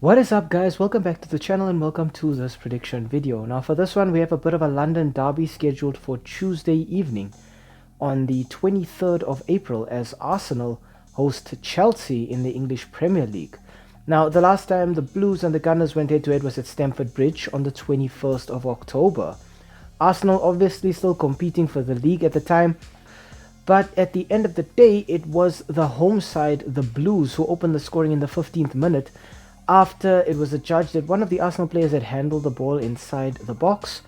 What is up, guys? Welcome back to the channel and welcome to this prediction video. Now for this one we have a bit of a London derby scheduled for Tuesday evening on the 23rd of April as Arsenal host Chelsea in the English Premier League. Now the last time the Blues and the Gunners went head to head was at Stamford Bridge on the 21st of October. Arsenal obviously still competing for the league at the time, but at the end of the day it was the home side, the Blues, who opened the scoring in the 15th minute after it was adjudged that one of the Arsenal players had handled the ball inside the box,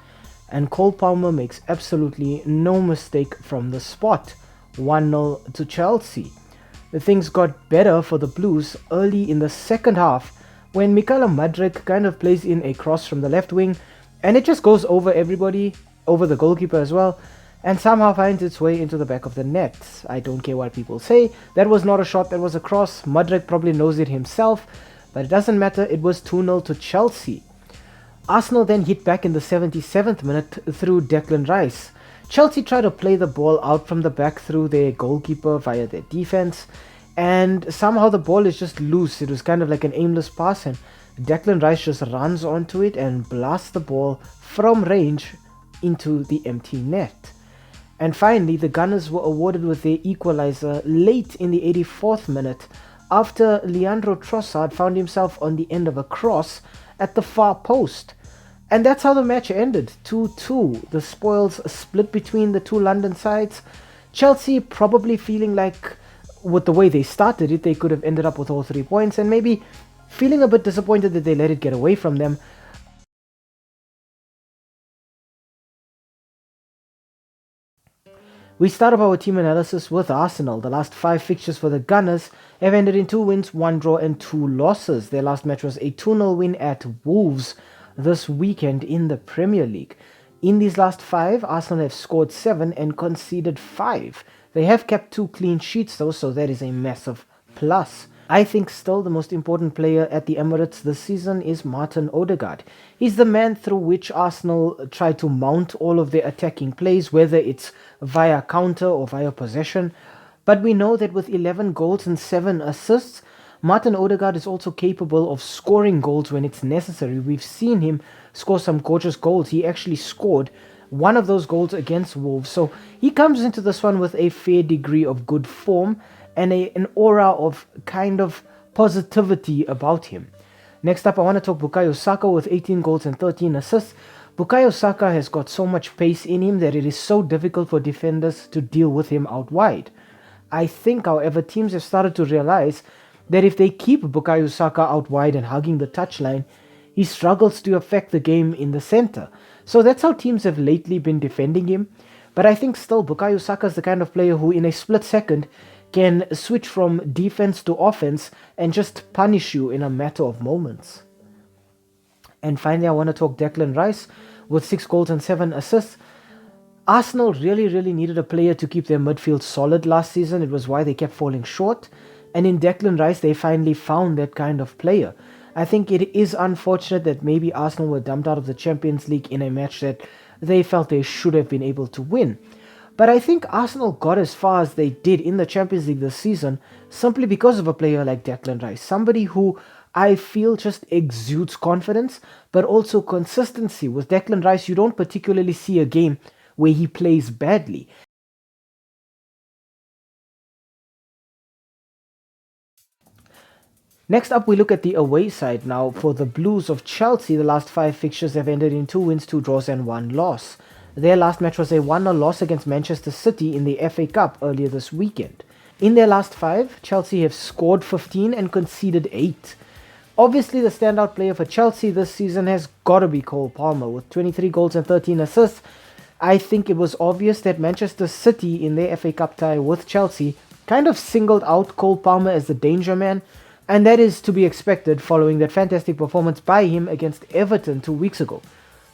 and Cole Palmer makes absolutely no mistake from the spot. 1-0 to Chelsea. The things got better for the Blues early in the second half when Mikel kind of plays in a cross from the left wing, and it just goes over everybody, over the goalkeeper as well, and somehow finds its way into the back of the net. I don't care what people say, that was not a shot, that was a cross. Mudryk probably knows it himself, but it doesn't matter, it was 2-0 to Chelsea. Arsenal then hit back in the 77th minute through Declan Rice. Chelsea tried to play the ball out from the back through their goalkeeper via their defense, and somehow the ball is just loose. It was kind of like an aimless pass, and Declan Rice just runs onto it and blasts the ball from range into the empty net. And finally, the Gunners were awarded with their equalizer late in the 84th minute after Leandro Trossard found himself on the end of a cross at the far post. And that's how the match ended, 2-2. The spoils split between the two London sides. Chelsea probably feeling like, with the way they started it, they could have ended up with all 3 points, and maybe feeling a bit disappointed that they let it get away from them. We start off our team analysis with Arsenal. The last 5 fixtures for the Gunners have ended in 2 wins, 1 draw and 2 losses. Their last match was a 2-0 win at Wolves this weekend in the Premier League. In these last 5, Arsenal have scored 7 and conceded 5. They have kept 2 clean sheets though, so that is a massive plus. I think still the most important player at the Emirates this season is Martin Odegaard. He's the man through which Arsenal try to mount all of their attacking plays, whether it's via counter or via possession. But we know that with 11 goals and 7 assists, Martin Odegaard is also capable of scoring goals when it's necessary. We've seen him score some gorgeous goals. He actually scored one of those goals against Wolves. So he comes into this one with a fair degree of good form and an aura of kind of positivity about him. Next up, I want to talk Bukayo Saka with 18 goals and 13 assists. Bukayo Saka has got so much pace in him that it is so difficult for defenders to deal with him out wide. I think, however, teams have started to realize that if they keep Bukayo Saka out wide and hugging the touchline, he struggles to affect the game in the center. So that's how teams have lately been defending him. But I think still Bukayo Saka is the kind of player who in a split second can switch from defense to offense and just punish you in a matter of moments. And finally, I want to talk Declan Rice with 6 goals and 7 assists. Arsenal really needed a player to keep their midfield solid last season. It was why they kept falling short. And in Declan Rice, they finally found that kind of player. I think it is unfortunate that maybe Arsenal were dumped out of the Champions League in a match that they felt they should have been able to win. But I think Arsenal got as far as they did in the Champions League this season simply because of a player like Declan Rice. Somebody who I feel just exudes confidence, but also consistency. With Declan Rice, you don't particularly see a game where he plays badly. Next up, we look at the away side now. For the Blues of Chelsea, the last 5 fixtures have ended in 2 wins, 2 draws and 1 loss. Their last match was a 1-0 loss against Manchester City in the FA Cup earlier this weekend. In their last 5, Chelsea have scored 15 and conceded 8. Obviously, the standout player for Chelsea this season has got to be Cole Palmer with 23 goals and 13 assists. I think it was obvious that Manchester City in their FA Cup tie with Chelsea kind of singled out Cole Palmer as the danger man, and that is to be expected following that fantastic performance by him against Everton 2 weeks ago.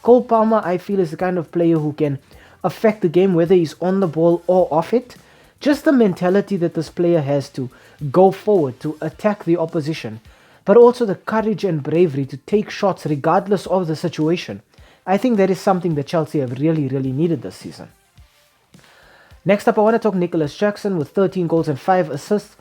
Cole Palmer, I feel, is the kind of player who can affect the game whether he's on the ball or off it. Just the mentality that this player has to go forward, to attack the opposition, but also the courage and bravery to take shots regardless of the situation. I think that is something that Chelsea have really needed this season. Next up, I want to talk Nicholas Jackson with 13 goals and 5 assists.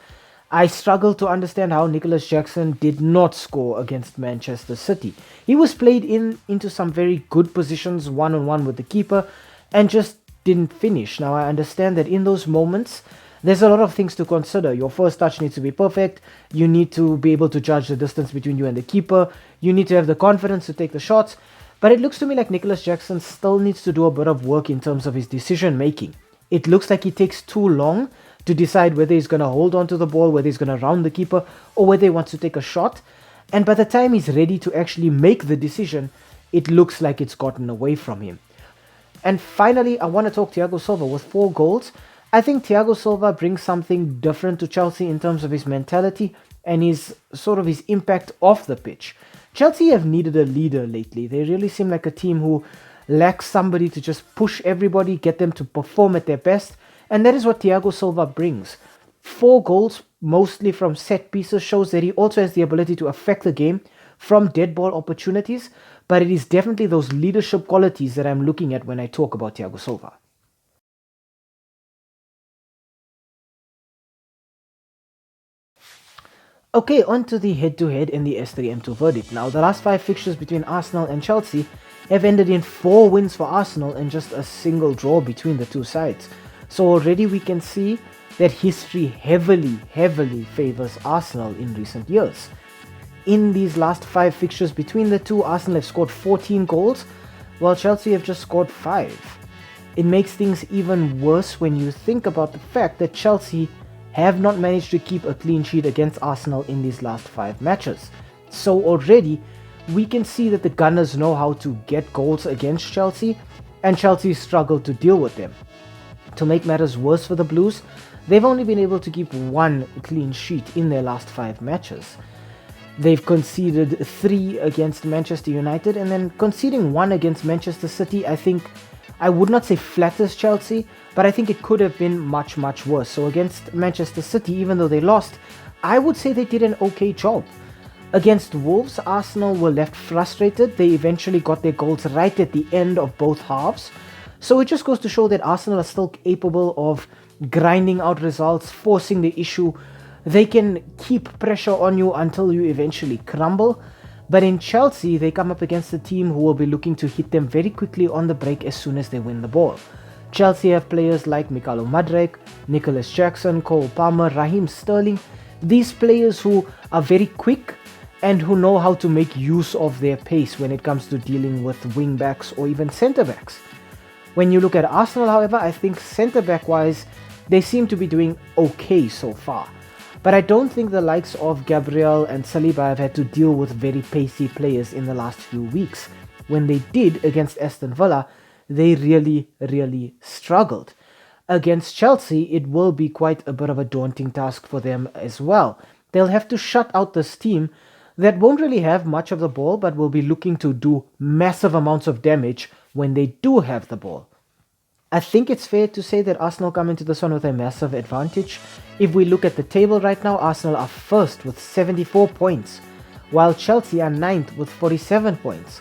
I struggle to understand how Nicholas Jackson did not score against Manchester City. He was played into some very good positions one-on-one with the keeper and just didn't finish. Now I understand that in those moments there's a lot of things to consider. Your first touch needs to be perfect. You need to be able to judge the distance between you and the keeper. You need to have the confidence to take the shots. But it looks to me like Nicholas Jackson still needs to do a bit of work in terms of his decision making. It looks like he takes too long to decide whether he's going to hold on to the ball, whether he's going to round the keeper, or whether he wants to take a shot. And by the time he's ready to actually make the decision, it looks like it's gotten away from him. And finally, I want to talk Thiago Silva with 4 goals. I think Thiago Silva brings something different to Chelsea in terms of his mentality and his impact off the pitch. Chelsea have needed a leader lately. They really seem like a team who lacks somebody to just push everybody, get them to perform at their best, and that is what Thiago Silva brings. 4 goals, mostly from set pieces, shows that he also has the ability to affect the game from dead ball opportunities, but it is definitely those leadership qualities that I'm looking at when I talk about Thiago Silva. Okay, on to the head-to-head in the S3M2 Verdict. Now, the last 5 fixtures between Arsenal and Chelsea have ended in 4 wins for Arsenal and just a single draw between the two sides. So already we can see that history heavily favors Arsenal in recent years. In these last 5 fixtures between the two, Arsenal have scored 14 goals, while Chelsea have just scored 5. It makes things even worse when you think about the fact that Chelsea have not managed to keep a clean sheet against Arsenal in these last 5 matches. So already, we can see that the Gunners know how to get goals against Chelsea, and Chelsea struggle to deal with them. To make matters worse for the Blues, they've only been able to keep 1 clean sheet in their last 5 matches. They've conceded 3 against Manchester United, and then conceding 1 against Manchester City, I would not say flatters Chelsea, but I think it could have been much worse. So against Manchester City, even though they lost, I would say they did an okay job. Against Wolves, Arsenal were left frustrated. They eventually got their goals right at the end of both halves. So it just goes to show that Arsenal are still capable of grinding out results, forcing the issue. They can keep pressure on you until you eventually crumble. But in Chelsea, they come up against a team who will be looking to hit them very quickly on the break as soon as they win the ball. Chelsea have players like Mikel, Nicholas Jackson, Cole Palmer, Raheem Sterling. These players who are very quick and who know how to make use of their pace when it comes to dealing with wing backs or even centre backs. When you look at Arsenal, however, I think centre back wise, they seem to be doing okay so far. But I don't think the likes of Gabriel and Saliba have had to deal with very pacey players in the last few weeks. When they did against Aston Villa, they really struggled. Against Chelsea, it will be quite a bit of a daunting task for them as well. They'll have to shut out this team that won't really have much of the ball, but will be looking to do massive amounts of damage when they do have the ball. I think it's fair to say that Arsenal come into this one with a massive advantage. If we look at the table right now, Arsenal are first with 74 points, while Chelsea are 9th with 47 points.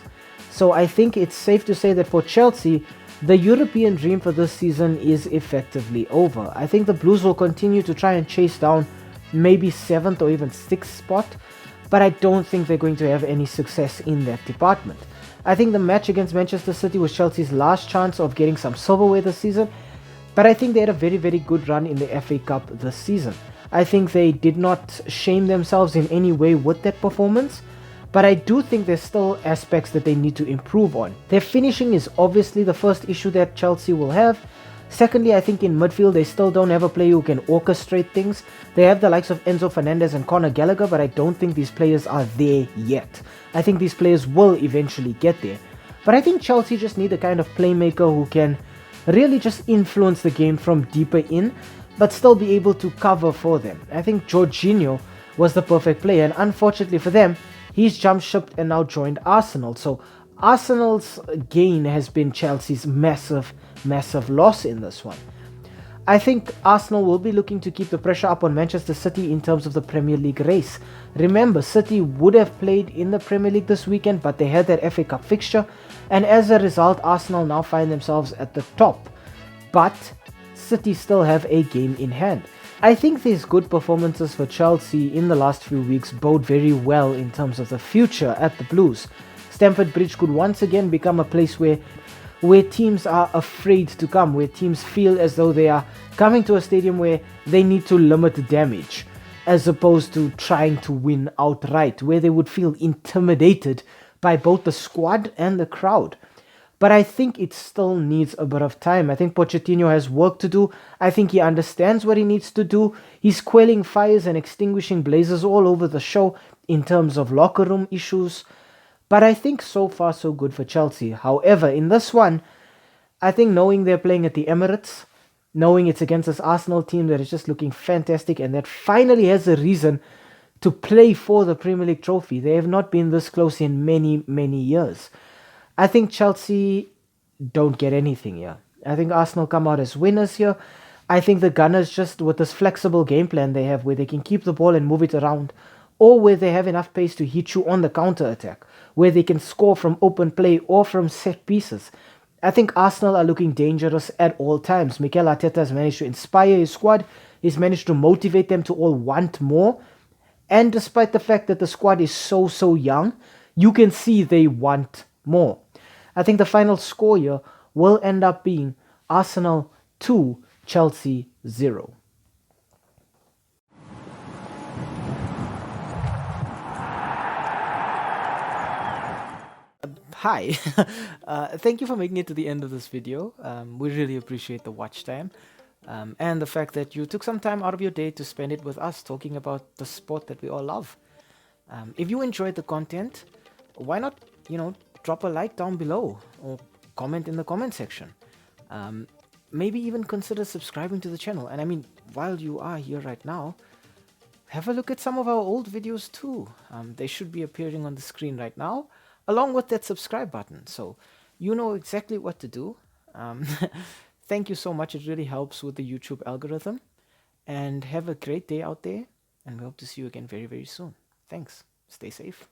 So I think it's safe to say that for Chelsea, the European dream for this season is effectively over. I think the Blues will continue to try and chase down maybe 7th or even 6th spot, but I don't think they're going to have any success in that department. I think the match against Manchester City was Chelsea's last chance of getting some silverware this season, but I think they had a very good run in the FA Cup this season. I think they did not shame themselves in any way with that performance, but I do think there's still aspects that they need to improve on. Their finishing is obviously the first issue that Chelsea will have. Secondly, I think in midfield they still don't have a player who can orchestrate things. They have the likes of Enzo Fernandez and Conor Gallagher, but I don't think these players are there yet. I think these players will eventually get there. But I think Chelsea just need a kind of playmaker who can really just influence the game from deeper in, but still be able to cover for them. I think Jorginho was the perfect player, and unfortunately for them, he's jumped ship and now joined Arsenal. So Arsenal's gain has been Chelsea's massive loss in this one. I think Arsenal will be looking to keep the pressure up on Manchester City in terms of the Premier League race. Remember, City would have played in the Premier League this weekend, but they had that FA Cup fixture, and as a result, Arsenal now find themselves at the top. But City still have a game in hand. I think these good performances for Chelsea in the last few weeks bode very well in terms of the future at the Blues. Stamford Bridge could once again become a place where teams are afraid to come, where teams feel as though they are coming to a stadium where they need to limit damage, as opposed to trying to win outright, where they would feel intimidated by both the squad and the crowd. But I think it still needs a bit of time. I think Pochettino has work to do. I think he understands what he needs to do. He's quelling fires and extinguishing blazes all over the show in terms of locker room issues. But I think so far so good for Chelsea. However, in this one, I think knowing they're playing at the Emirates, knowing it's against this Arsenal team that is just looking fantastic and that finally has a reason to play for the Premier League trophy. They have not been this close in many, many years. I think Chelsea don't get anything here. I think Arsenal come out as winners here. I think the Gunners, just with this flexible game plan they have where they can keep the ball and move it around, or where they have enough pace to hit you on the counter attack, where they can score from open play or from set pieces. I think Arsenal are looking dangerous at all times. Mikel Arteta has managed to inspire his squad. He's managed to motivate them to all want more. And despite the fact that the squad is so young, you can see they want more. I think the final score here will end up being Arsenal 2, Chelsea 0. Hi, thank you for making it to the end of this video. We really appreciate the watch time and the fact that you took some time out of your day to spend it with us talking about the sport that we all love. If you enjoyed the content, why not, drop a like down below or comment in the comment section. Maybe even consider subscribing to the channel. And I mean, while you are here right now, have a look at some of our old videos too. They should be appearing on the screen right now, along with that subscribe button. So you know exactly what to do. Thank you so much. It really helps with the YouTube algorithm. And have a great day out there. And we hope to see you again very, very soon. Thanks. Stay safe.